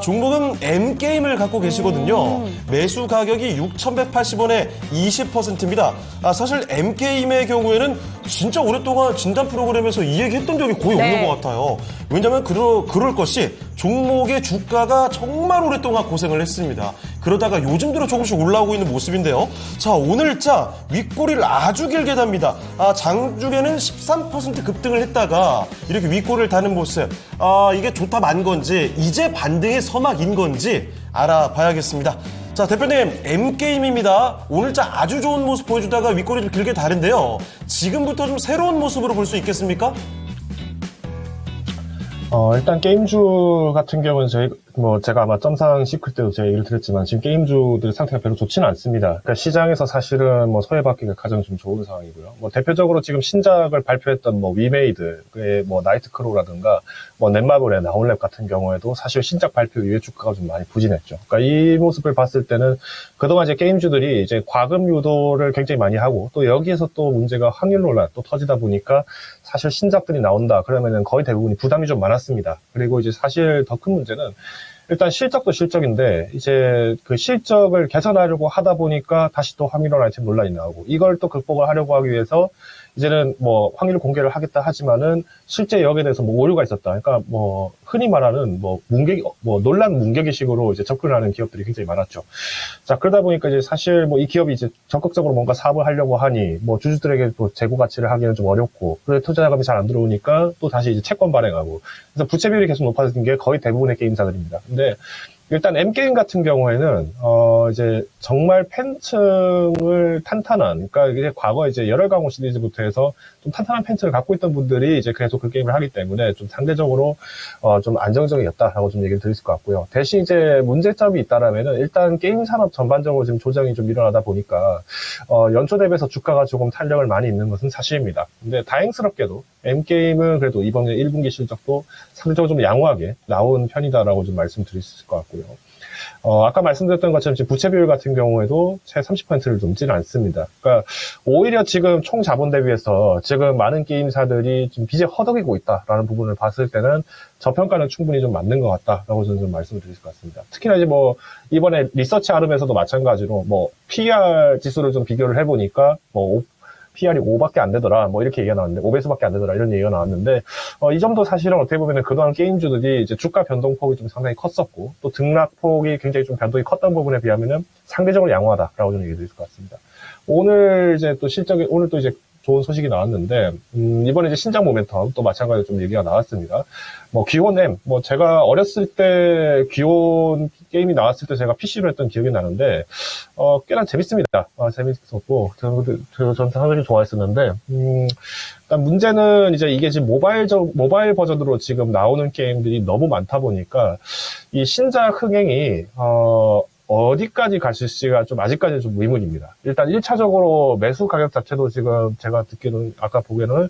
종목은 M게임을 갖고 계시거든요. 매수 가격이 6,180원에 20%입니다. 사실 M게임의 경우에는 진짜 오랫동안 진단 프로그램에서 이 얘기 했던 적이 거의 없는 것 같아요. 왜냐하면 그럴 것이 종목의 주가가 정말 오랫동안 고생을 했습니다. 그러다가 요즘 들어 조금씩 올라오고 있는 모습인데요. 자, 오늘자 윗꼬리를 아주 길게 답니다. 장중에는 13% 급등을 했다가 이렇게 윗꼬리를 다는 모습. 이게 좋다 만 건지 이제 반등의 서막인 건지 알아봐야겠습니다. 자, 대표님, M게임입니다. 오늘자 아주 좋은 모습 보여주다가 윗꼬리를 길게 다른데요. 지금부터 좀 새로운 모습으로 볼 수 있겠습니까? 일단 게임주 같은 경우는 제가 아마 점상 시클 때도 제가 얘기를 드렸지만 지금 게임주들 상태가 별로 좋지는 않습니다. 그러니까 시장에서 사실은 소외받기가 가장 좀 좋은 상황이고요. 대표적으로 지금 신작을 발표했던 위메이드의 나이트크로우라든가 넷마블의 나홀랩 같은 경우에도 사실 신작 발표 이후에 주가가 좀 많이 부진했죠. 그러니까 이 모습을 봤을 때는 그동안 이제 게임주들이 이제 과금 유도를 굉장히 많이 하고 또 여기에서 또 문제가 확률 논란 또 터지다 보니까 사실 신작들이 나온다 그러면은 거의 대부분이 부담이 좀 많았습니다. 그리고 이제 사실 더 큰 문제는 일단 실적도 실적인데 이제 그 실적을 개선하려고 하다 보니까 다시 또 확률 아이템 논란이 나오고 이걸 또 극복을 하려고 하기 위해서 이제는 확률 공개를 하겠다 하지만은 실제 여기에 대해서 오류가 있었다. 그러니까 흔히 말하는 논란 문개기식으로 이제 접근하는 기업들이 굉장히 많았죠. 자, 그러다 보니까 이제 사실 이 기업이 이제 적극적으로 뭔가 사업을 하려고 하니 주주들에게 또 재고 가치를 하기는 좀 어렵고 그래서 투자 자금이 잘 안 들어오니까 또 다시 이제 채권 발행하고 그래서 부채 비율이 계속 높아진 게 거의 대부분의 게임사들입니다. 근데 일단 M게임 같은 경우에는 이제 정말 팬층을 탄탄한 그러니까 이제 과거 이제 열혈 강호 시리즈부터 해서 좀 탄탄한 팬층을 갖고 있던 분들이 이제 계속 그 게임을 하기 때문에 좀 상대적으로 좀 안정적이었다라고 좀 얘기를 드릴 것 같고요. 대신 이제 문제점이 있다라면은 일단 게임 산업 전반적으로 지금 조정이 좀 일어나다 보니까 연초 대비해서 주가가 조금 탄력을 많이 있는 것은 사실입니다. 근데 다행스럽게도 M게임은 그래도 이번에 1분기 실적도 상대적으로 좀 양호하게 나온 편이다라고 좀 말씀드릴 수 있을 것 같고요. 아까 말씀드렸던 것처럼 지금 부채 비율 같은 경우에도 채 30%를 넘지는 않습니다. 그러니까 오히려 지금 총 자본 대비해서 지금 많은 게임사들이 좀 빚에 허덕이고 있다라는 부분을 봤을 때는 저평가는 충분히 좀 맞는 것 같다라고 저는 좀 말씀을 드릴 것 같습니다. 특히나 이제 이번에 리서치 아름에서도 마찬가지로 PER 지수를 좀 비교를 해보니까 PR이 5밖에 안 되더라. 이렇게 얘기가 나왔는데, 5배수밖에 안 되더라. 이런 얘기가 나왔는데, 이 점도 사실은 어떻게 보면 그동안 게임주들이 이제 주가 변동폭이 좀 상당히 컸었고, 또 등락폭이 굉장히 좀 변동이 컸던 부분에 비하면은 상대적으로 양호하다라고 저는 얘기 드릴 것 같습니다. 오늘 또 이제 좋은 소식이 나왔는데, 이번에 이제 신작 모멘텀 또 마찬가지로 좀 얘기가 나왔습니다. 귀혼 M, 제가 어렸을 때 귀혼 게임이 나왔을 때 제가 PC로 했던 기억이 나는데, 꽤나 재밌습니다. 재밌었고, 저는 상당히 좋아했었는데, 일단 문제는 이제 이게 지금 모바일 버전으로 지금 나오는 게임들이 너무 많다 보니까, 이 신작 흥행이, 어디까지 갈 수 있을지가 좀 아직까지는 좀 의문입니다. 일단 1차적으로 매수 가격 자체도 지금 제가 듣기로는 아까 보기에는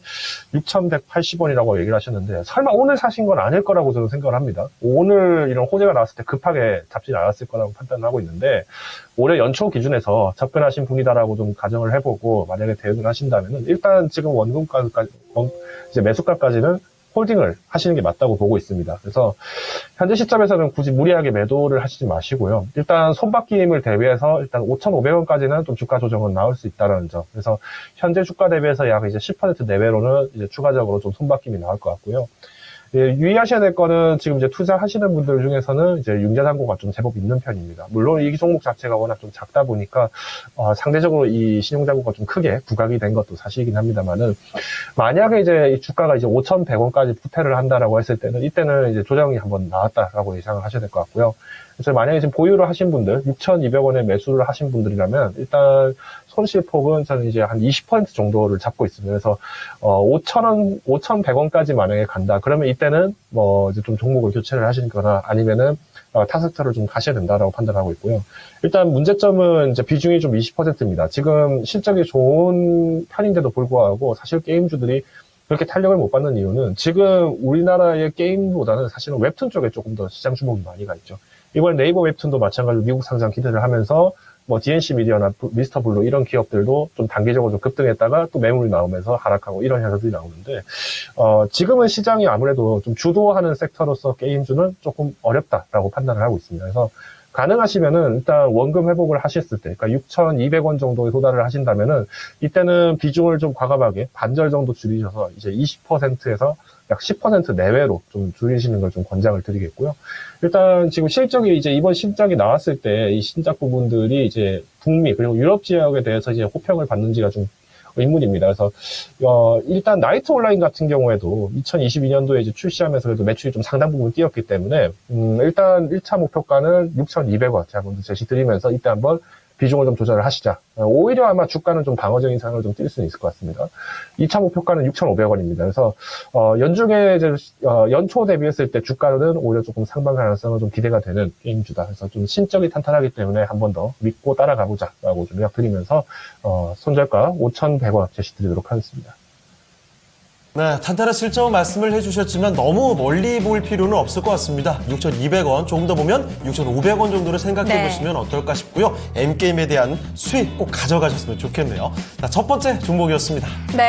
6,180원이라고 얘기를 하셨는데 설마 오늘 사신 건 아닐 거라고 저는 생각을 합니다. 오늘 이런 호재가 나왔을 때 급하게 잡지 않았을 거라고 판단을 하고 있는데 올해 연초 기준에서 접근하신 분이다라고 좀 가정을 해보고 만약에 대응을 하신다면은 일단 지금 원금가까지 이제 매수가까지는 홀딩을 하시는 게 맞다고 보고 있습니다. 그래서 현재 시점에서는 굳이 무리하게 매도를 하시지 마시고요. 일단 손바뀜을 대비해서 일단 5,500원까지는 좀 주가 조정은 나올 수 있다는 점. 그래서 현재 주가 대비해서 약 이제 10% 내외로는 이제 추가적으로 좀 손바뀜이 나올 것 같고요. 유의하셔야 될 거는 지금 이제 투자하시는 분들 중에서는 이제 융자잔고가 좀 제법 있는 편입니다. 물론 이 종목 자체가 워낙 좀 작다 보니까 상대적으로 이 신용잔고가 좀 크게 부각이 된 것도 사실이긴 합니다만은 만약에 이제 이 주가가 이제 5,100원까지 부패를 한다라고 했을 때는 이때는 이제 조정이 한번 나왔다라고 예상을 하셔야 될 것 같고요. 그래서 만약에 지금 보유를 하신 분들 6,200원에 매수를 하신 분들이라면 일단 손실폭은 저는 이제 한 20% 정도를 잡고 있습니다. 그래서 5,100원까지 만약에 간다. 그러면 이때는 이제 좀 종목을 교체를 하시거나 아니면은 타석터를 좀 가셔야 된다라고 판단하고 있고요. 일단 문제점은 이제 비중이 좀 20%입니다. 지금 실적이 좋은 편인데도 불구하고 사실 게임주들이 그렇게 탄력을 못 받는 이유는 지금 우리나라의 게임보다는 사실은 웹툰 쪽에 조금 더 시장 주목이 많이 가 있죠. 이번에 네이버 웹툰도 마찬가지로 미국 상장 기대를 하면서 뭐 DNC 미디어나 미스터 블루 이런 기업들도 좀 단기적으로 좀 급등했다가 또 매물이 나오면서 하락하고 이런 현상들이 나오는데 지금은 시장이 아무래도 좀 주도하는 섹터로서 게임주는 조금 어렵다라고 판단을 하고 있습니다. 그래서 가능하시면은 일단 원금 회복을 하셨을 때, 그러니까 6,200원 정도에 도달을 하신다면은 이때는 비중을 좀 과감하게 반절 정도 줄이셔서 이제 20%에서 약 10% 내외로 좀 줄이시는 걸 좀 권장을 드리겠고요. 일단 지금 실적이 이제 이번 실적이 나왔을 때 이 신작 부분들이 이제 북미 그리고 유럽 지역에 대해서 이제 호평을 받는지가 좀 의문입니다. 그래서 일단 나이트 온라인 같은 경우에도 2022년도에 이제 출시하면서 그래도 매출이 좀 상당 부분 뛰었기 때문에 일단 1차 목표가는 6,200원 제가 먼저 제시드리면서 이때 한번 비중을 좀 조절을 하시자. 오히려 아마 주가는 좀 방어적인 상황을 좀 띌 수는 있을 것 같습니다. 2차 목표가는 6,500원입니다. 그래서 연중에 이제 연초 대비했을 때 주가는 오히려 조금 상방 가능성은 좀 기대가 되는 게임주다. 그래서 좀 신적이 탄탄하기 때문에 한 번 더 믿고 따라가 보자라고 좀 약드리면서 손절가 5,100원 제시드리도록 하겠습니다. 네, 탄탄한 실적 말씀을 해주셨지만 너무 멀리 볼 필요는 없을 것 같습니다. 6,200원, 조금 더 보면 6,500원 정도를 생각해 보시면 어떨까 싶고요. M게임에 대한 수익 꼭 가져가셨으면 좋겠네요. 자, 첫 번째 종목이었습니다. 네.